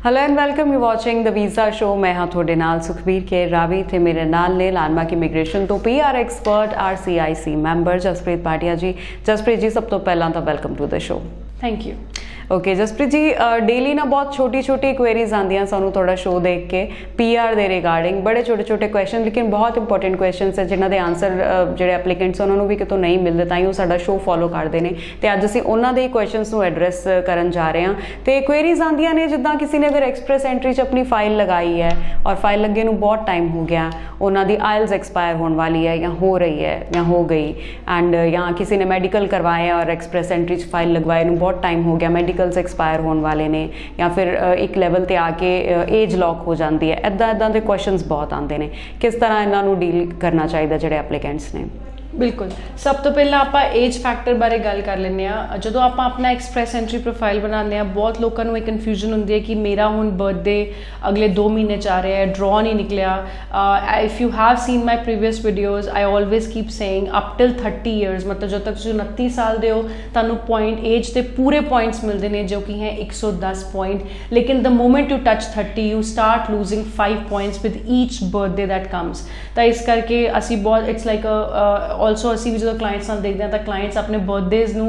Hello and welcome, you watching the visa show. मैं हाँ थोड़े नाल सुखबीर के रावी थे मेरे नाल ने लैंडमार्क इमिग्रेशन तो PR expert RCIC member Jaspreet Bhatia ji. Jaspreet ji सब तो पहला तो welcome to the show. Thank you. Okay Jaspreet ji, daily ना बहुत छोटी छोटी क्वेरीज आंदियां सानू थोड़ा शो देख के PR ਦੇ ਰਿਗਾਰਡਿੰਗ बड़े छोटे छोटे क्वेश्चन लेकिन बहुत इंपॉर्टेंट क्वेश्चन है जिन्हों के आंसर ਜਿਹੜੇ ਐਪਲੀਕੈਂਟਸ ਉਹਨਾਂ ਨੂੰ ਵੀ ਕਿਤੋਂ ਨਹੀਂ ਮਿਲਦੇ ਤਾਂ ਹੀ ਉਹ ਸਾਡਾ ਸ਼ੋ ਫੋਲੋ ਕਰਦੇ ਨੇ ਤੇ ਅੱਜ ਅਸੀਂ ਉਹਨਾਂ ਦੇ ਕੁਐਸਚਨਸ ਨੂੰ ਐਡਰੈਸ ਕਰਨ ਜਾ ਰਹੇ ਹਾਂ। ਤੇ ਕੁਐਰੀਜ਼ ਆਂਦੀਆਂ ਨੇ ਜਿੱਦਾਂ ਕਿਸੇ ਨੇ ਅਗਰ ਐਕਸਪ੍ਰੈਸ ਐਂਟਰੀ 'ਚ ਆਪਣੀ ਫਾਈਲ ਲਗਾਈ ਹੈ ਔਰ ਫਾਈਲ ਲੱਗੇ ਨੂੰ ਬਹੁਤ ਟਾਈਮ ਹੋ ਗਿਆ, ਉਹਨਾਂ ਦੀ ਆਇਲਸ ਐਕਸਪਾਇਰ ਹੋਣ ਵਾਲੀ ਹੈ ਜਾਂ ਹੋ ਰਹੀ ਹੈ ਜਾਂ ਹੋ ਗਈ ਐਂਡ ਜਾਂ ਕਿਸੇ ਨੇ ਮੈਡੀਕਲ ਕਰਵਾਇਆ ਔਰ ਐਕਸਪ੍ਰੈਸ ਐਂਟਰੀ 'ਚ ਫਾਈਲ ਲਗਵਾਏ ਨੂੰ ਬਹੁਤ ਟਾਈਮ ਹੋ ਗਿਆ, ਮੈਡੀਕਲਸ ਐਕਸਪਾਇਰ ਹੋਣ वाले ने या फिर एक लैवल ते आके एज लॉक हो जाती है, इदा के क्वेश्चनस बहुत आते हैं। किस तरह इन्हों डील करना चाहिए जोड़े एप्लीकेंट्स ने? बिल्कुल, सब तो पहला आप एज फैक्टर बारे गल कर लें। जो आप अपना एक्सप्रैस एंट्री प्रोफाइल बनाने बहुत लोगों को एक कन्फ्यूजन होंगी है कि मेरा हुण बर्थडे अगले 2 महीने च आ रहा है, ड्रॉ नहीं निकलिया। If you have seen my previous videos I always keep saying up till 30 years, मतलब जब तक 29 साल दे हो तुहानू पॉइंट एज के पूरे पॉइंट्स मिलते हैं जो कि हैं 110 पॉइंट, लेकिन the moment you touch 30 you start losing 5 points with each birthday that comes. तो इस करके असी बहुत इट्स लाइक ऑल्सो असी भी जो क्लाइंट्स नाल देखते हैं तो क्लाइंट्स अपने बर्थडेज़ नू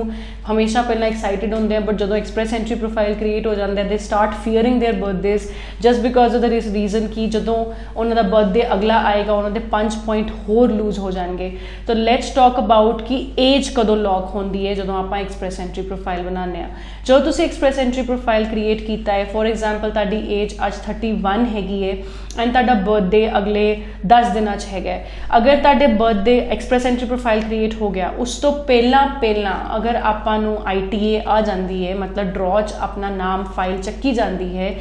हमेशा पहला एक्साइटेड होंगे हैं, बट जो एक्सप्रैस एंट्री प्रोफाइल क्रिएट हो जाता है they start fearing their birthdays just because of the reason कि जो उन्होंने बर्थडे अगला आएगा उन्होंने 5 पॉइंट होर लूज हो जाएंगे। तो लेट्स टॉक अबाउट कि एज कदों लॉक होंदी है जो आप एक्सप्रैस एंट्री प्रोफाइल बनाने। जो तुसी एक्सप्रैस एंट्री प्रोफाइल क्रिएट किया है, फॉर एग्जाम्पल ताड़ी एज अज 31 हैगी है एंड ताड़ा बर्थडे अगले 10 दिनों है, अगर ताड़े birthday express entry profile create हो गया उस तो पहला अगर आपां नू ITA आ जाती है, मतलब ड्रॉ च अपना नाम फाइल चक्की जाती है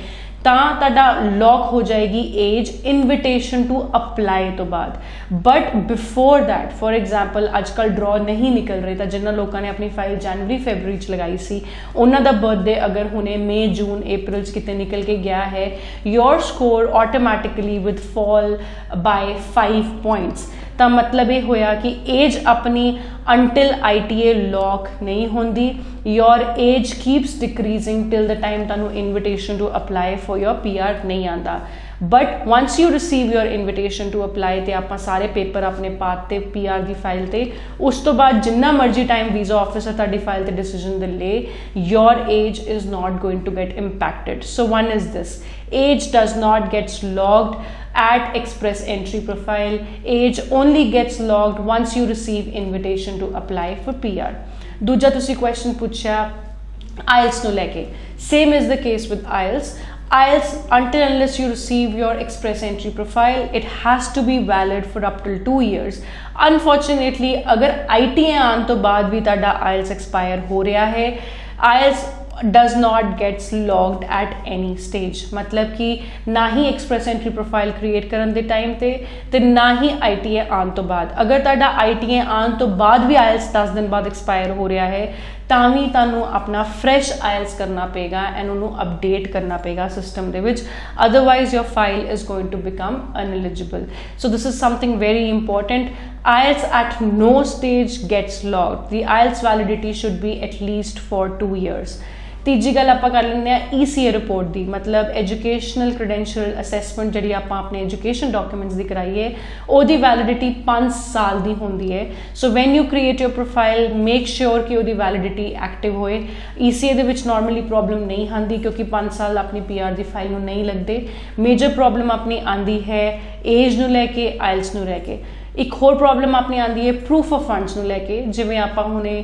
ताड़ा लॉक हो जाएगी एज इनविटेशन टू अप्लाई तो बाद। But before that for example अजकल ड्रॉ नहीं निकल रही था, जिन्होंने लोगों ने अपनी फाइल जनवरी फरवरी च लगाई सी उन्हों का बर्थडे अगर हुणे मई जून अप्रैल कितने निकल के गया है, your score automatically with fall bye 5 points. तो मतलब ये होया कि एज अपनी अंटिल ITA लॉक नहीं होंदी, your age keeps decreasing till the time तुहानू invitation to apply for your PR नहीं आता। But once you receive your invitation to apply तो आप सारे पेपर अपने पाते PR की फाइल ते, उस तो बाद जिन्ना मर्जी टाइम वीज़ा ऑफिसर ताड़ी फाइल ते डिसीजन दे ले, your age is not going to get impacted. So one is this, age does not gets logged at express entry profile, age only gets logged once you receive invitation to apply for PR। दूजा तुसी question पूछा IELTS नू लेके, same is the case with IELTS until unless you receive your express entry profile it has to be valid for up till 2 years। Unfortunately अगर ITA आने तो बाद भी ताड़ा IELTS expire हो रहा है, IELTS does not gets logged at any stage, मतलब कि ना ही एक्सप्रैस एंट्री प्रोफाइल क्रिएट करन दे टाइम ते ना ही ITA आने तो बाद। अगर ताड़ा ITA आने तो बाद भी IELTS 10 दिन बाद एक्सपायर हो रहा है तावी तानू अपना फ्रैश IELTS करना पेगा एंड उन्होंने अपडेट करना पेगा सिस्टम दे विच, otherwise your file is going to become ineligible. So this is something very important. IELTS at no stage gets logged, the IELTS validity should be at least for 2 years। तीजी गल आप कर लें ECA report की, मतलब educational credential assessment जी आप अपने education documents की कराई है ओदी वैलिडिटी 5 साल की होंगी है। So when you create your profile make sure कि ओदी वैलिडिटी एक्टिव होए। ECA दे विच नॉर्मली प्रॉब्लम नहीं आती क्योंकि 5 साल अपनी PR की फाइल में नहीं लगते। मेजर प्रॉब्लम अपनी आती है एज नू लैके IELTS नू लैके। एक होर प्रॉब्लम अपनी आती है प्रूफ ऑफ फंड्स नू लैके, जिवें आपां हुणे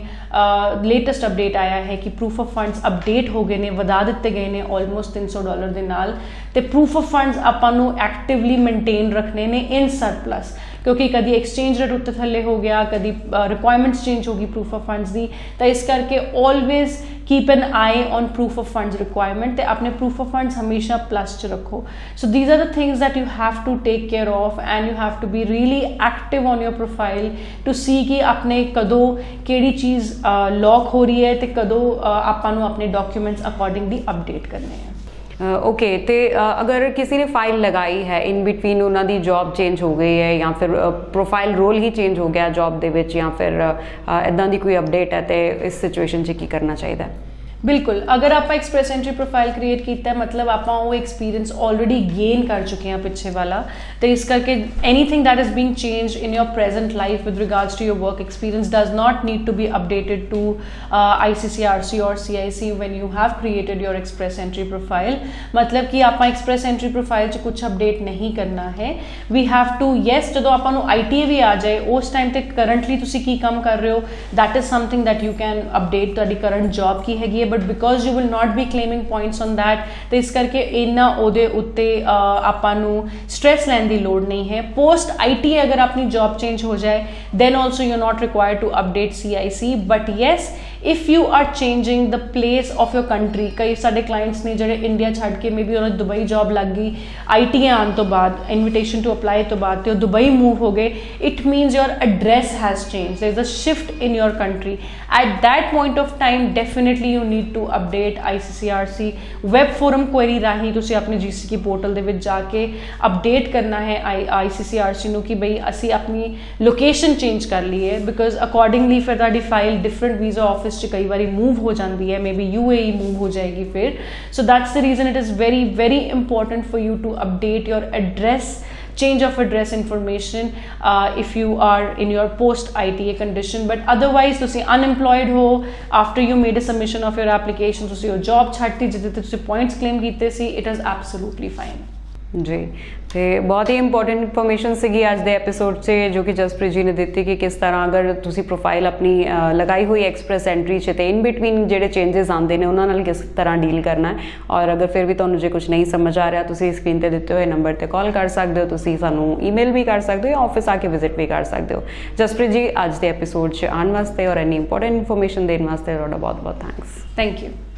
लेटेस्ट अपडेट आया है कि प्रूफ ऑफ फंड्स अपडेट हो गए ने, वधा दिते गए ने ऑलमोस्ट $300 दे नाल, ते प्रूफ ऑफ फंड्स आपां नू एक्टिवली मेनटेन रखने ने इन सरप्लस, क्योंकि कभी एक्सचेंज रेट उत्ते थल्ले हो गया, कभी रिक्वायरमेंट्स चेंज होगी प्रूफ ऑफ फंड्स की, तो इस करके always keep an eye on proof of funds requirement, अपने प्रूफ ऑफ फंड्स हमेशा प्लस च रखो। So these are the things that you have to take care of and you have to be really active on your profile to see कि अपने कदों केड़ी चीज़ lock हो रही है तो कदों आपां नू अपने डॉक्यूमेंट्स अकॉर्डिंगली अपडेट करने हैं। ओके तो अगर किसी ने फाइल लगाई है इन बिटवीन उन्होंने जॉब चेंज हो गई है या फिर प्रोफाइल रोल ही चेंज हो गया जॉब दे विच या फिर इदां दी कोई अपडेट है तो इस सिचुएशन च की करना चाहिए? ਬਿਲਕੁਲ ਅਗਰ ਆਪਾਂ ਐਕਸਪ੍ਰੈਸ ਐਂਟਰੀ ਪ੍ਰੋਫਾਈਲ ਕ੍ਰੀਏਟ ਕੀਤਾ ਹੈ ਮਤਲਬ ਆਪਾਂ ਉਹ ਐਕਸਪੀਰੀਅੰਸ ਆਲਰੇਡੀ ਗੇਨ ਕਰ ਚੁੱਕੇ ਹਾਂ ਪਿੱਛੇ ਵਾਲਾ ਤੇ ਇਸ ਕਰਕੇ anything that is being changed in your present life with regards to your work experience does not need to be updated to ICCRC or CIC when you have created your express entry profile मतलब कि ਆਪਾਂ express entry profile 'ਚ ਕੁਝ update ਨਹੀਂ ਕਰਨਾ ਹੈ we have to yes ਜਦੋਂ ਆਪਾਂ ਨੂੰ ITA ਵੀ ਆ ਜਾਏ ਉਸ ਟਾਈਮ ਤੇ ਕਰੰਟਲੀ ਤੁਸੀਂ ਕੀ ਕੰਮ ਕਰ ਰਹੇ ਹੋ that is something that you can update ਤੁਹਾਡੀ ਕਰੰਟ ਜੌਬ ਕੀ ਹੈਗੀ ਹੈ but because you will not be claiming points on that ਤੇ ਇਸ ਕਰਕੇ ਇੰਨਾ ਉਹਦੇ ਉੱਤੇ ਆਪਾਂ ਨੂੰ ਸਟ੍ਰੈਸ ਲੈਣ ਦੀ ਲੋੜ ਨਹੀਂ ਹੈ post ITA अगर अपनी जॉब चेंज हो जाए then also you're not required to update CIC but yes if you are changing the place of your country कई सारे clients ने ਜਿਹੜੇ ਇੰਡੀਆ ਛੱਡ ਕੇ ਮੇਬੀ ਉਹਨਾਂ ਦੁਬਈ ਜੌਬ ਲੱਗ ਗਈ ITA ਆਉਣ ਤੋਂ ਬਾਅਦ invitation to apply ਤੋਂ ਬਾਅਦ ਤੇ ਉਹ ਦੁਬਈ ਮੂਵ ਹੋ ਗਏ it means your address has changed there is a shift in your country at that point of time definitely you need to update ICCRC web forum query ਰਾਹੀਂ ਤੁਸੀਂ ਆਪਣੇ GCK portal ਦੇ ਵਿੱਚ ਜਾ ਕੇ update ਕਰਨਾ ਹੈ ICCRC ਨੂੰ ਕਿ ਬਈ ਅਸੀਂ ਆਪਣੀ ਲੋਕੇਸ਼ਨ ਚੇਂਜ ਕਰ ਲਈ ਹੈ ਬਿਕਾਜ਼ ਅਕੋਰਡਿੰਗਲੀ ਫਿਰ ਤੁਹਾਡੀ ਫਾਈਲ ਡਿਫਰੈਂਟ ਵੀਜ਼ਾ ਆਫਿਸ 'ਚ ਕਈ ਵਾਰੀ ਮੂਵ ਹੋ ਜਾਂਦੀ ਹੈ ਮੇਬੀ UAE ਮੂਵ ਹੋ ਜਾਏਗੀ ਫਿਰ so that's the reason it is very very important for you to update your address change of address information if you are in your post ITA condition but otherwise ਤੁਸੀਂ unemployed ਹੋ after you made a submission of your application ਤੁਸੀਂ ਉਹ job ਛੱਡਤੀ ਜਿਹਦੇ ਤੇ ਤੁਸੀਂ points claim ਕੀਤੇ ਸੀ it is absolutely fine ਜੀ ਤੇ ਬਹੁਤ ਹੀ ਇੰਪੋਰਟੈਂਟ ਇਨਫੋਰਮੇਸ਼ਨ ਸੀਗੀ ਅੱਜ ਦੇ ਐਪੀਸੋਡ 'ਚ ਜੋ ਕਿ ਜਸਪ੍ਰੀਤ ਜੀ ਨੇ ਦਿੱਤੀ ਕਿ ਕਿਸ ਤਰ੍ਹਾਂ ਅਗਰ ਤੁਸੀਂ ਪ੍ਰੋਫਾਈਲ ਆਪਣੀ ਲਗਾਈ ਹੋਈ ਐਕਸਪ੍ਰੈਸ ਐਂਟਰੀ 'ਚ ਤੇ ਇਨ ਬਿਟਵੀਨ ਜਿਹੜੇ ਚੇਂਜਸ ਆਉਂਦੇ ਨੇ ਉਹਨਾਂ ਨਾਲ ਕਿਸ ਤਰ੍ਹਾਂ ਡੀਲ ਕਰਨਾ ਹੈ ਔਰ ਅਗਰ ਫਿਰ ਵੀ ਤੁਹਾਨੂੰ ਜੇ ਕੁਝ ਨਹੀਂ ਸਮਝ ਆ ਰਿਹਾ ਤੁਸੀਂ ਸਕਰੀਨ ਤੇ ਦਿੱਤੇ ਹੋਏ ਨੰਬਰ ਤੇ ਕਾਲ ਕਰ ਸਕਦੇ ਹੋ ਤੁਸੀਂ ਸਾਨੂੰ ਈਮੇਲ ਵੀ ਕਰ ਸਕਦੇ ਹੋ ਜਾਂ ਆਫਿਸ ਆ ਕੇ ਵਿਜ਼ਿਟ ਵੀ ਕਰ ਸਕਦੇ ਹੋ ਜਸਪ੍ਰੀਤ ਜੀ ਅੱਜ ਦੇ ਐਪੀਸੋਡ 'ਚ ਆਉਣ ਵਾਸਤੇ ਔਰ ਇੰਨੀ ਇੰਪੋਰਟੈਂਟ ਇਨਫੋਰਮੇਸ਼ਨ ਦੇਣ ਵਾਸਤੇ ਤੁਹਾਡਾ ਬਹੁਤ ਬਹੁਤ ਥੈਂਕਸ thank you